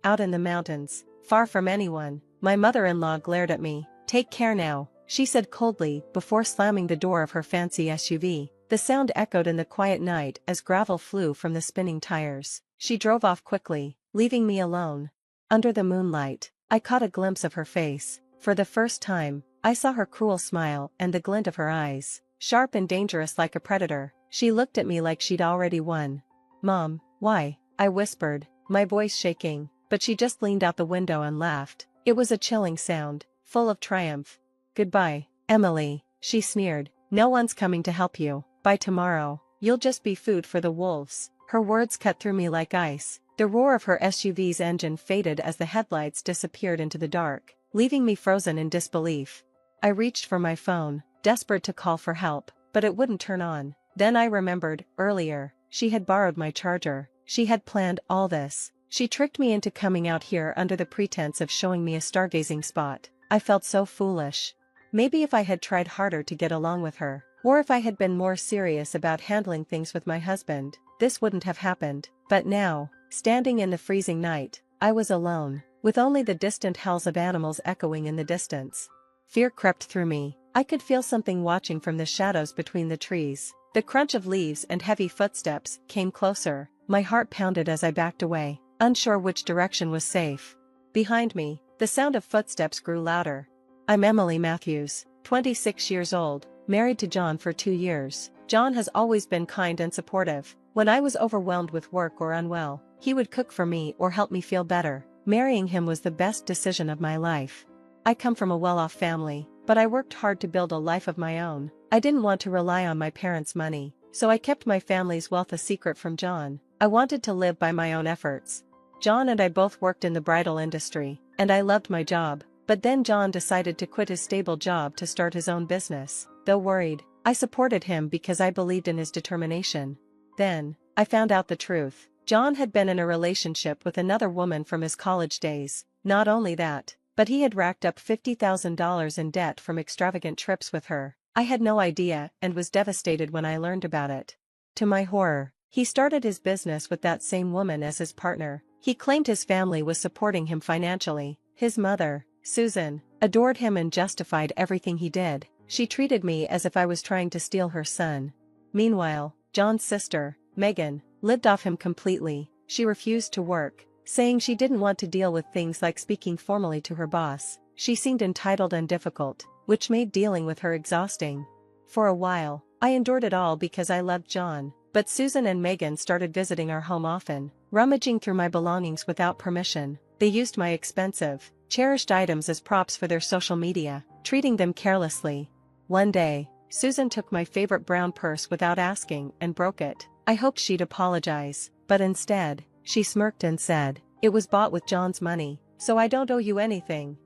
out in the mountains, far from anyone. My mother-in-law glared at me. "Take care now," she said coldly before slamming the door of her fancy SUV. The sound echoed in the quiet night as gravel flew from the spinning tires. She drove off quickly, leaving me alone. Under the moonlight, I caught a glimpse of her face. For the first time, I saw her cruel smile and the glint of her eyes, sharp and dangerous like a predator. She looked at me like she'd already won. "Mom, why?" I whispered, my voice shaking, but she just leaned out the window and laughed. It was a chilling sound, full of triumph. "Goodbye, Emily," she sneered. "No one's coming to help you. By tomorrow, you'll just be food for the wolves." Her words cut through me like ice. The roar of her SUV's engine faded as the headlights disappeared into the dark, leaving me frozen in disbelief. I reached for my phone, desperate to call for help, but it wouldn't turn on. Then I remembered, earlier, she had borrowed my charger. She had planned all this. She tricked me into coming out here under the pretense of showing me a stargazing spot. I felt so foolish. Maybe if I had tried harder to get along with her, or if I had been more serious about handling things with my husband, this wouldn't have happened. But now, standing in the freezing night, I was alone, with only the distant howls of animals echoing in the distance. Fear crept through me. I could feel something watching from the shadows between the trees. The crunch of leaves and heavy footsteps came closer. My heart pounded as I backed away, unsure which direction was safe. Behind me, the sound of footsteps grew louder. "I'm Emily Matthews, 26 years old, married to John for 2 years. John has always been kind and supportive. When I was overwhelmed with work or unwell, he would cook for me or help me feel better. Marrying him was the best decision of my life. I come from a well-off family, but I worked hard to build a life of my own. I didn't want to rely on my parents' money, so I kept my family's wealth a secret from John. I wanted to live by my own efforts. John and I both worked in the bridal industry, and I loved my job. But then John decided to quit his stable job to start his own business. Though worried, I supported him because I believed in his determination. Then, I found out the truth. John had been in a relationship with another woman from his college days. Not only that, but he had racked up $50,000 in debt from extravagant trips with her. I had no idea and was devastated when I learned about it. To my horror, he started his business with that same woman as his partner. He claimed his family was supporting him financially. His mother, Susan, adored him and justified everything he did. She treated me as if I was trying to steal her son. Meanwhile, John's sister, Megan, lived off him completely. She refused to work, saying she didn't want to deal with things like speaking formally to her boss. She seemed entitled and difficult, which made dealing with her exhausting. For a while, I endured it all because I loved John, but Susan and Megan started visiting our home often, rummaging through my belongings without permission. They used my expensive, cherished items as props for their social media, treating them carelessly. One day, Susan took my favorite brown purse without asking and broke it. I hoped she'd apologize, but instead, she smirked and said, "It was bought with John's money, so I don't owe you anything."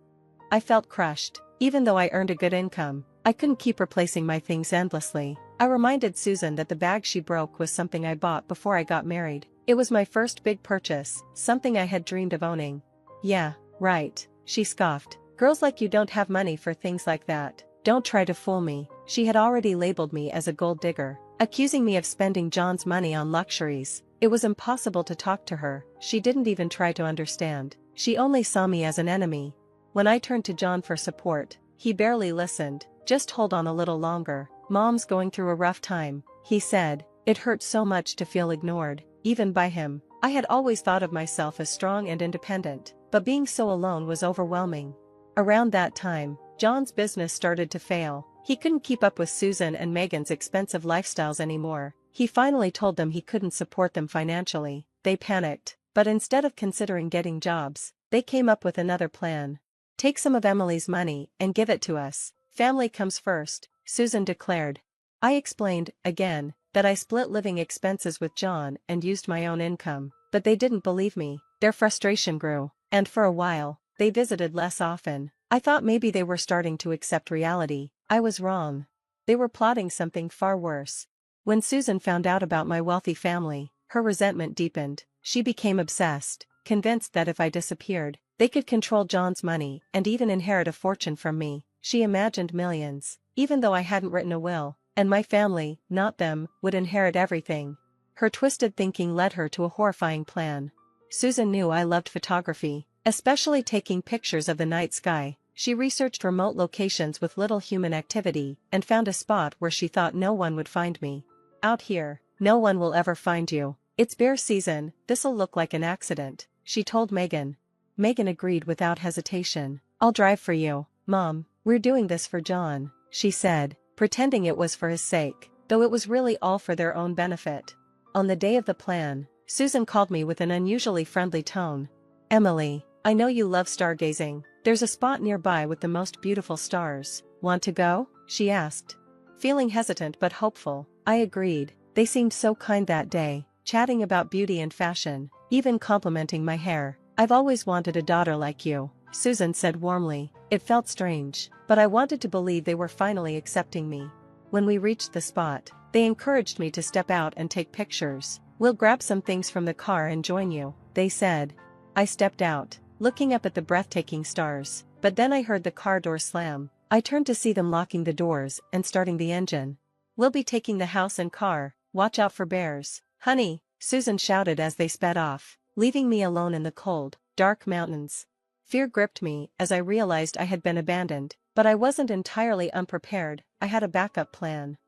I felt crushed. Even though I earned a good income, I couldn't keep replacing my things endlessly. I reminded Susan that the bag she broke was something I bought before I got married. It was my first big purchase, something I had dreamed of owning. "Yeah, right," she scoffed. "Girls like you don't have money for things like that. Don't try to fool me." She had already labeled me as a gold digger, accusing me of spending John's money on luxuries. It was impossible to talk to her. She didn't even try to understand. She only saw me as an enemy. When I turned to John for support, he barely listened. "Just hold on a little longer. Mom's going through a rough time," he said. It hurt so much to feel ignored, even by him. I had always thought of myself as strong and independent, but being so alone was overwhelming. Around that time, John's business started to fail. He couldn't keep up with Susan and Megan's expensive lifestyles anymore. He finally told them he couldn't support them financially. They panicked, but instead of considering getting jobs, they came up with another plan. "Take some of Emily's money and give it to us. Family comes first," Susan declared. I explained, again, that I split living expenses with John and used my own income, but they didn't believe me. Their frustration grew, and for a while, they visited less often. I thought maybe they were starting to accept reality. I was wrong. They were plotting something far worse. When Susan found out about my wealthy family, her resentment deepened. She became obsessed, convinced that if I disappeared, they could control John's money and even inherit a fortune from me. She imagined millions, even though I hadn't written a will, and my family, not them, would inherit everything. Her twisted thinking led her to a horrifying plan. Susan knew I loved photography, especially taking pictures of the night sky. She researched remote locations with little human activity and found a spot where she thought no one would find me. Out here, no one will ever find you. It's bear season, this'll look like an accident, she told Megan. Megan agreed without hesitation. I'll drive for you, Mom. We're doing this for John, she said, pretending it was for his sake, though it was really all for their own benefit. On the day of the plan, Susan called me with an unusually friendly tone. Emily, I know you love stargazing. There's a spot nearby with the most beautiful stars. Want to go? She asked. Feeling hesitant but hopeful, I agreed. They seemed so kind that day, chatting about beauty and fashion, even complimenting my hair. I've always wanted a daughter like you, Susan said warmly. It felt strange, but I wanted to believe they were finally accepting me. When we reached the spot, they encouraged me to step out and take pictures. We'll grab some things from the car and join you, they said. I stepped out, looking up at the breathtaking stars, but then I heard the car door slam. I turned to see them locking the doors and starting the engine. We'll be taking the house and car, watch out for bears. Honey, Susan shouted as they sped off, leaving me alone in the cold, dark mountains. Fear gripped me as I realized I had been abandoned, but I wasn't entirely unprepared. I had a backup plan.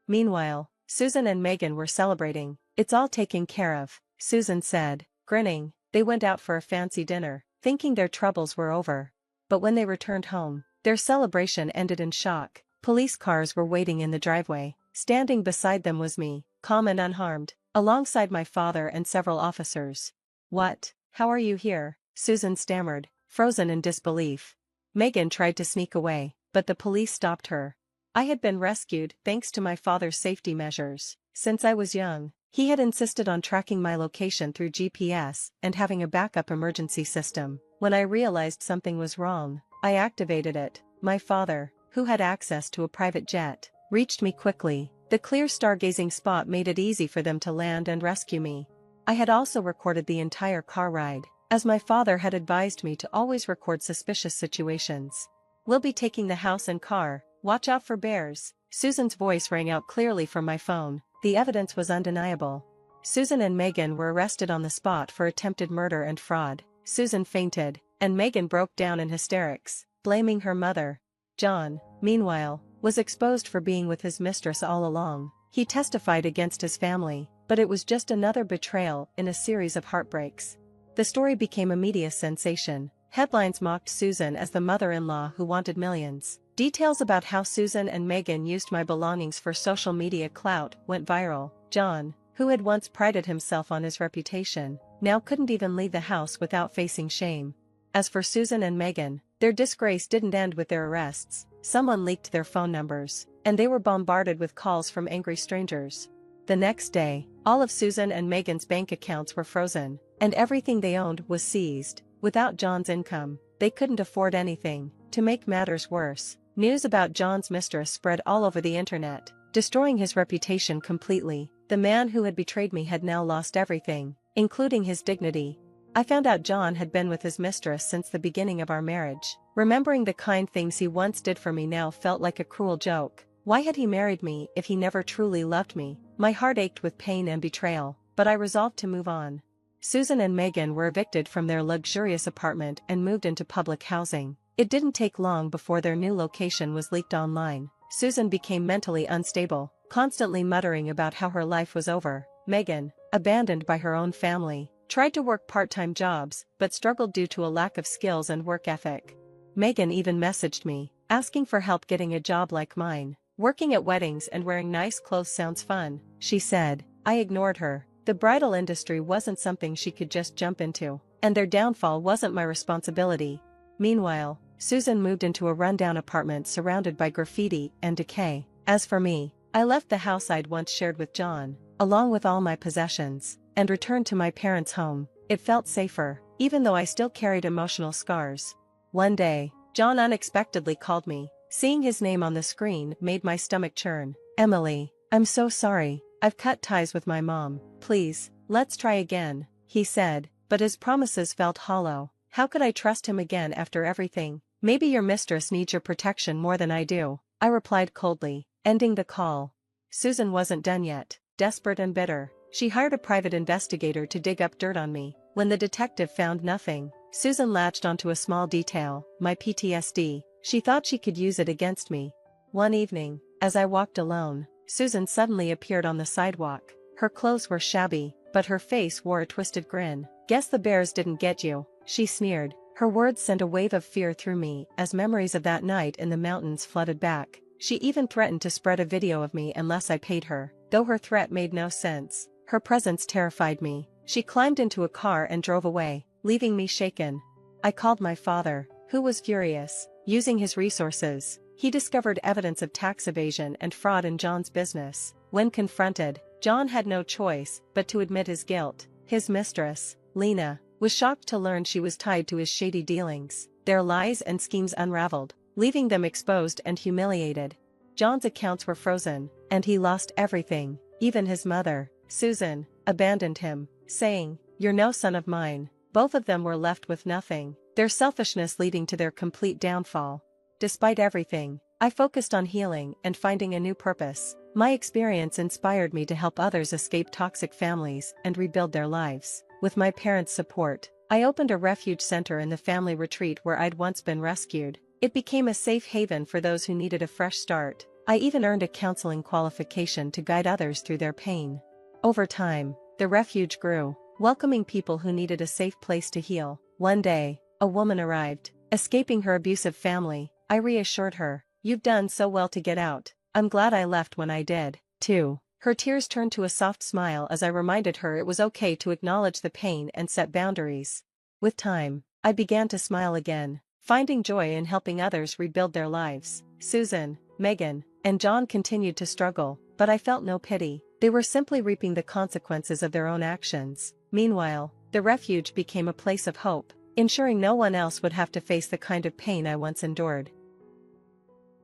Meanwhile, Susan and Megan were celebrating. It's all taken care of, Susan said, grinning. They went out for a fancy dinner, thinking their troubles were over. But when they returned home, their celebration ended in shock. Police cars were waiting in the driveway. Standing beside them was me, calm and unharmed, alongside my father and several officers. What? How are you here? Susan stammered, frozen in disbelief. Megan tried to sneak away, but the police stopped her. I had been rescued thanks to my father's safety measures. Since I was young, he had insisted on tracking my location through GPS and having a backup emergency system. When I realized something was wrong, I activated it. My father, who had access to a private jet, reached me quickly. The clear stargazing spot made it easy for them to land and rescue me. I had also recorded the entire car ride, as my father had advised me to always record suspicious situations. We'll be taking the house and car, watch out for bears. Susan's voice rang out clearly from my phone. The evidence was undeniable. Susan and Megan were arrested on the spot for attempted murder and fraud. Susan fainted, and Megan broke down in hysterics, blaming her mother. John, meanwhile, was exposed for being with his mistress all along. He testified against his family, but it was just another betrayal in a series of heartbreaks. The story became a media sensation. Headlines mocked Susan as the mother-in-law who wanted millions. Details about how Susan and Megan used my belongings for social media clout went viral. John, who had once prided himself on his reputation, now couldn't even leave the house without facing shame. As for Susan and Megan, their disgrace didn't end with their arrests. Someone leaked their phone numbers, and they were bombarded with calls from angry strangers. The next day, all of Susan and Megan's bank accounts were frozen, and everything they owned was seized. Without John's income, they couldn't afford anything. To make matters worse, news about John's mistress spread all over the internet, destroying his reputation completely. The man who had betrayed me had now lost everything, including his dignity. I found out John had been with his mistress since the beginning of our marriage. Remembering the kind things he once did for me now felt like a cruel joke. Why had he married me if he never truly loved me? My heart ached with pain and betrayal, but I resolved to move on. Susan and Megan were evicted from their luxurious apartment and moved into public housing. It didn't take long before their new location was leaked online. Susan became mentally unstable, constantly muttering about how her life was over. Megan, abandoned by her own family, tried to work part-time jobs, but struggled due to a lack of skills and work ethic. Megan even messaged me, asking for help getting a job like mine. Working at weddings and wearing nice clothes sounds fun, she said. I ignored her. The bridal industry wasn't something she could just jump into, and their downfall wasn't my responsibility. Meanwhile, Susan moved into a rundown apartment surrounded by graffiti and decay. As for me, I left the house I'd once shared with John, along with all my possessions, and returned to my parents' home. It felt safer, even though I still carried emotional scars. One day, John unexpectedly called me. Seeing his name on the screen made my stomach churn. Emily, I'm so sorry. I've cut ties with my mom. Please, let's try again, he said, but his promises felt hollow. How could I trust him again after everything? Maybe your mistress needs your protection more than I do, I replied coldly, ending the call. Susan wasn't done yet. Desperate and bitter, She hired a private investigator to dig up dirt on me. When the detective found nothing, Susan latched onto a small detail, my PTSD. She thought she could use it against me. One evening, as I walked alone, Susan suddenly appeared on the sidewalk. Her clothes were shabby, but her face wore a twisted grin. "Guess the bears didn't get you," she sneered. Her words sent a wave of fear through me as memories of that night in the mountains flooded back. She even threatened to spread a video of me unless I paid her. Though her threat made no sense, her presence terrified me. She climbed into a car and drove away, leaving me shaken. I called my father, who was furious. Using his resources, he discovered evidence of tax evasion and fraud in John's business. When confronted, John had no choice but to admit his guilt. His mistress, Lena, was shocked to learn she was tied to his shady dealings. Their lies and schemes unraveled, leaving them exposed and humiliated. John's accounts were frozen, and he lost everything. Even his mother, Susan, abandoned him, saying, "You're no son of mine." Both of them were left with nothing, their selfishness leading to their complete downfall. Despite everything, I focused on healing and finding a new purpose. My experience inspired me to help others escape toxic families and rebuild their lives. With my parents' support, I opened a refuge center in the family retreat where I'd once been rescued. It became a safe haven for those who needed a fresh start. I even earned a counseling qualification to guide others through their pain. Over time, the refuge grew, welcoming people who needed a safe place to heal. One day, a woman arrived, escaping her abusive family. I reassured her, "You've done so well to get out. I'm glad I left when I did, too." Her tears turned to a soft smile as I reminded her it was okay to acknowledge the pain and set boundaries. With time, I began to smile again, finding joy in helping others rebuild their lives. Susan, Megan, and John continued to struggle, but I felt no pity. They were simply reaping the consequences of their own actions. Meanwhile, the refuge became a place of hope, ensuring no one else would have to face the kind of pain I once endured.